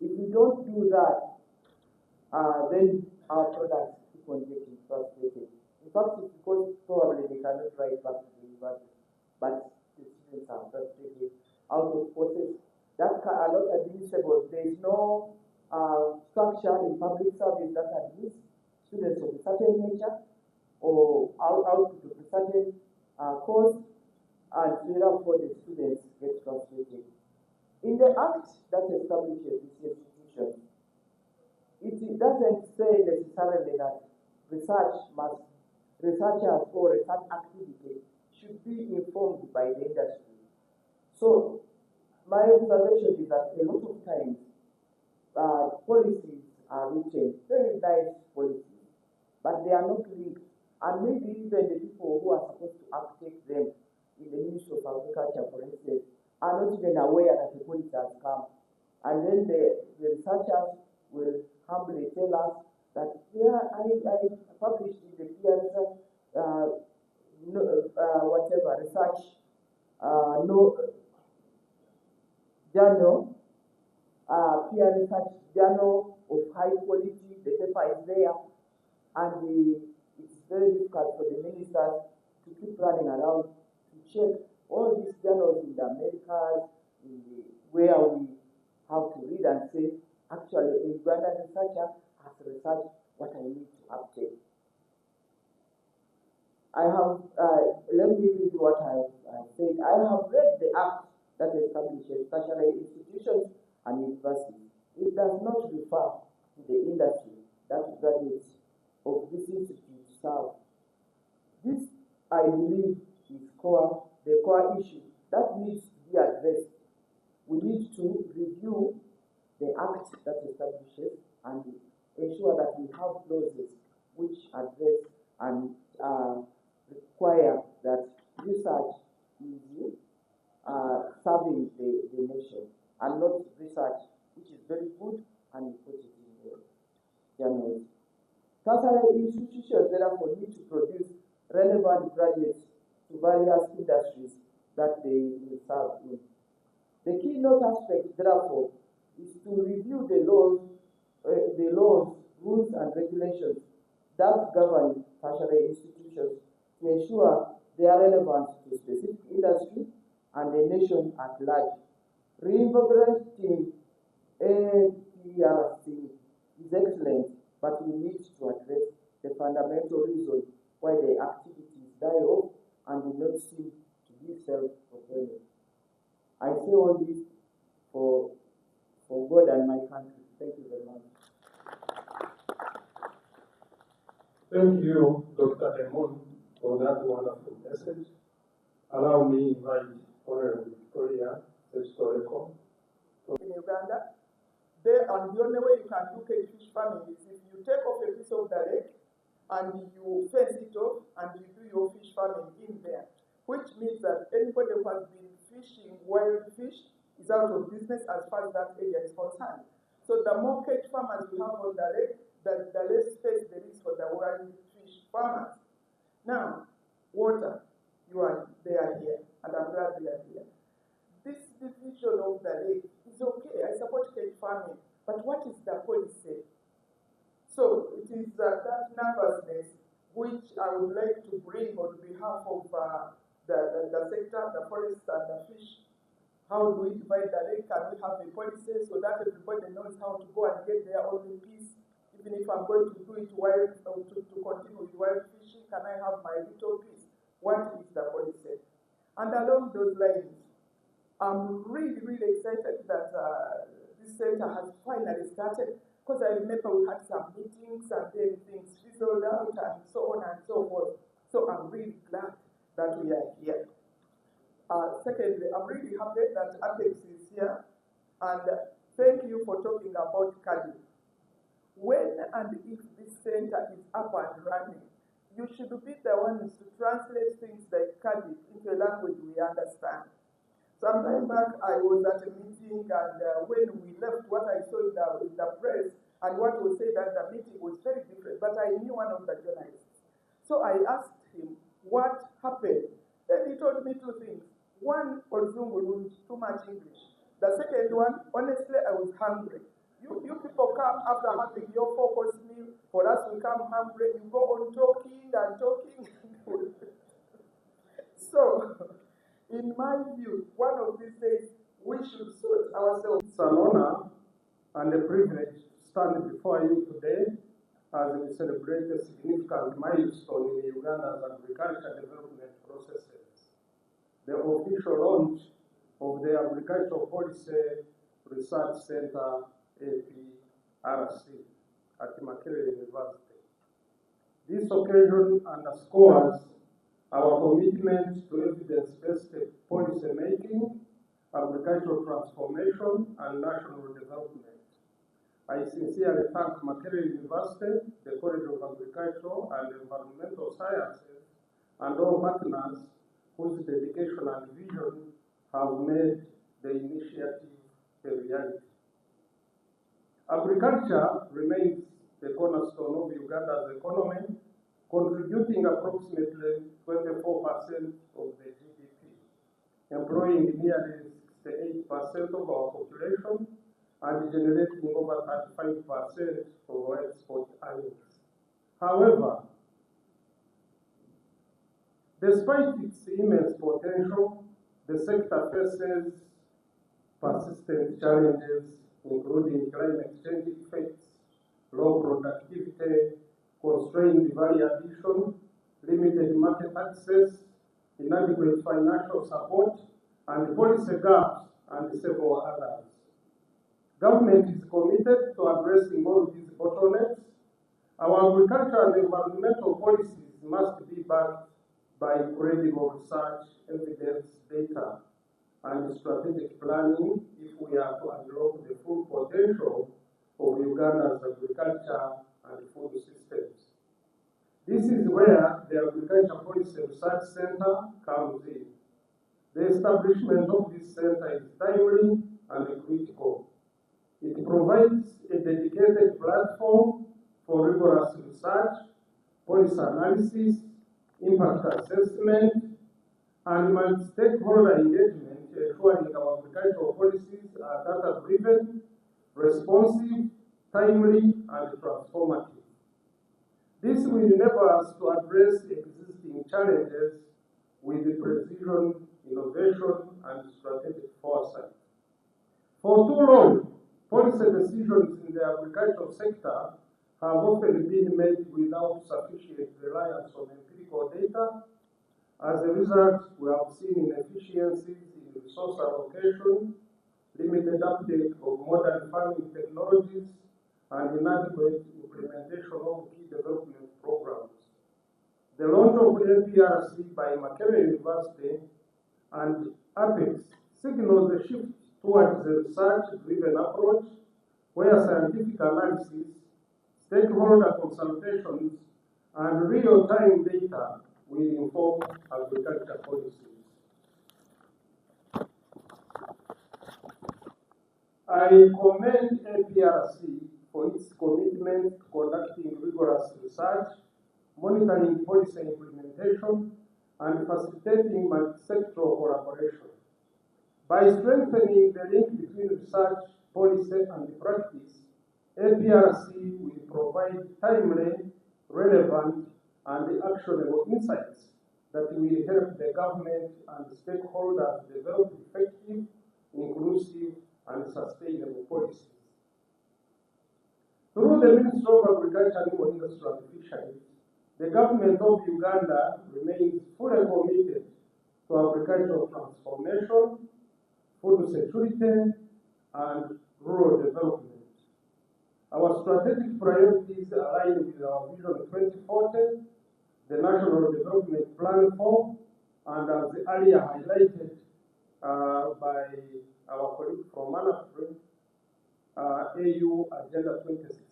If we don't do that, then our products keep on getting frustrated. In fact, it's because probably they cannot write back to the university, but the students are frustrated out of courses that are not admissible. There is no structure in public service that admits students of a certain nature or output of a certain course, and therefore the students get frustrated. In the act that establishes these institutions, it doesn't say necessarily that researchers or research activity should be informed by the industry. So my observation is that a lot of times policies are written, very nice policies, but they are not linked. And maybe even the people who are supposed to uptake them in the Ministry of Agriculture, for instance, are not even aware that the policy has come. And then the researchers will humbly tell us that, yeah, I published in the peer whatever research journal, peer research journal of high quality. The paper is there, and it's very difficult for the ministers to keep running around to check all these journals in the Americas, where we have to read and say, actually, a Ugandan researcher has researched what I need to update. I have, let me read what I said. I have read the act that establishes tertiary institutions and universities. It does not refer to the industry that graduates of this institute serve. This, I believe, is the core issue that needs to be addressed. We need to review the act that establishes and ensure that we have clauses which address and require that research is serving the nation, and not research which is very good and we put it in the journals. Tertiary institutions therefore need to produce relevant graduates to various industries that they will serve in. The keynote aspect, therefore, is to review the laws, rules, and regulations that govern tertiary institutions to ensure their relevance to specific industry and the nation at large. Reinvigorating APRC is excellent, but we need to address the fundamental reason why the activities die off and do not seem to be self-fulfilling. I say all this for God and my country. Thank you very much. Thank you, Dr. Demon, for that wonderful message. Allow me to invite Honorable Victoria Sekitoleko. In Uganda, and the only way you can do fish farming is if you take off a piece of the lake and you fence it off and you do your fish farming in there, which means that anybody who has been fishing wild fish is out of business as far as that area is concerned. So the more cage farmers you have on the lake, the less space there is for the wild fish farmers. Now, water, they are here, and I'm glad they are here. This division of the lake is okay. I support cage farming, but what is the policy? So it is that nervousness which I would like to bring on behalf of the sector, the forest, and the fish. How do we divide the lake? Can we have a policy so that everybody knows how to go and get their own piece? Even if I'm going to do it wild, to continue with wild fishing, can I have my little piece? What is the policy? And along those lines, I'm really, really excited that this center has finally started, because I remember we had some meetings and then things fizzled out and so on and so forth. So I'm really glad that we are here. Secondly, I'm really happy that Apex is here, and thank you for talking about CADI. When and if this center is up and running, you should be the ones to translate things like CADI into a language we understand. Some time back, I was at a meeting, and when we left, what I saw in the press and what was said at the meeting was very different, but I knew one of the journalists. So I asked him what happened. Then he told me two things. One, Ozungu was too much English. The second one, honestly, I was hungry. You people come after having your 4-course meal. For us, we come hungry. You go on talking and talking. So, in my view, one of these days, we should sort ourselves. It's an honor and a privilege to stand before you today as we celebrate a significant milestone in Uganda's agriculture development processes, the official launch of the Agricultural Policy Research Center, APRC, at Makerere University. This occasion underscores our commitment to evidence-based policy making, agricultural transformation, and national development. I sincerely thank Makerere University, the College of Agricultural and Environmental Sciences, and all partners whose dedication and vision have made the initiative a reality. Agriculture remains the cornerstone of Uganda's economy, contributing approximately 24% of the GDP, employing nearly 68% of our population, and generating over 35% of our export earnings. However, despite its immense potential, the sector faces persistent challenges, including climate change effects, low productivity, constrained value addition, limited market access, inadequate financial support, and policy gaps, and several others. Government is committed to addressing all these bottlenecks. Our agricultural and environmental policies must be backed by credible research, evidence, data, and strategic planning if we are to unlock the full potential of Uganda's agriculture and food systems. This is where the Agriculture Policy Research Center comes in. The establishment of this center is timely and critical. It provides a dedicated platform for rigorous research, policy analysis, impact assessment, and multi-stakeholder engagement, ensuring our agricultural policies are data-driven, responsive, timely, and transformative. This will enable us to address existing challenges with precision, innovation, and strategic foresight. For too long, policy decisions in the agricultural sector have often been made without sufficient reliance on empirical data. As a result, we have seen inefficiencies in resource allocation, limited uptake of modern farming technologies, and inadequate implementation of key development programs. The launch of APRC by Makerere University and APEX signals a shift towards a research-driven approach where scientific analysis, stakeholder consultations, and real-time data will inform agriculture policies. I commend APRC for its commitment to conducting rigorous research, monitoring policy implementation, and facilitating multi-sectoral collaboration. By strengthening the link between research, policy, and practice, APRC will provide timely, relevant, and actionable insights that will help the government and stakeholders develop effective, inclusive, and sustainable policies. Through the Ministry of Agriculture, Animal Industry and Fisheries, the government of Uganda remains fully committed to agricultural transformation, food security, and rural development. Our strategic priorities align with our Vision 2040, the National Development Plan 4, and as earlier highlighted by our colleague from ANAFRE, AU Agenda 2060.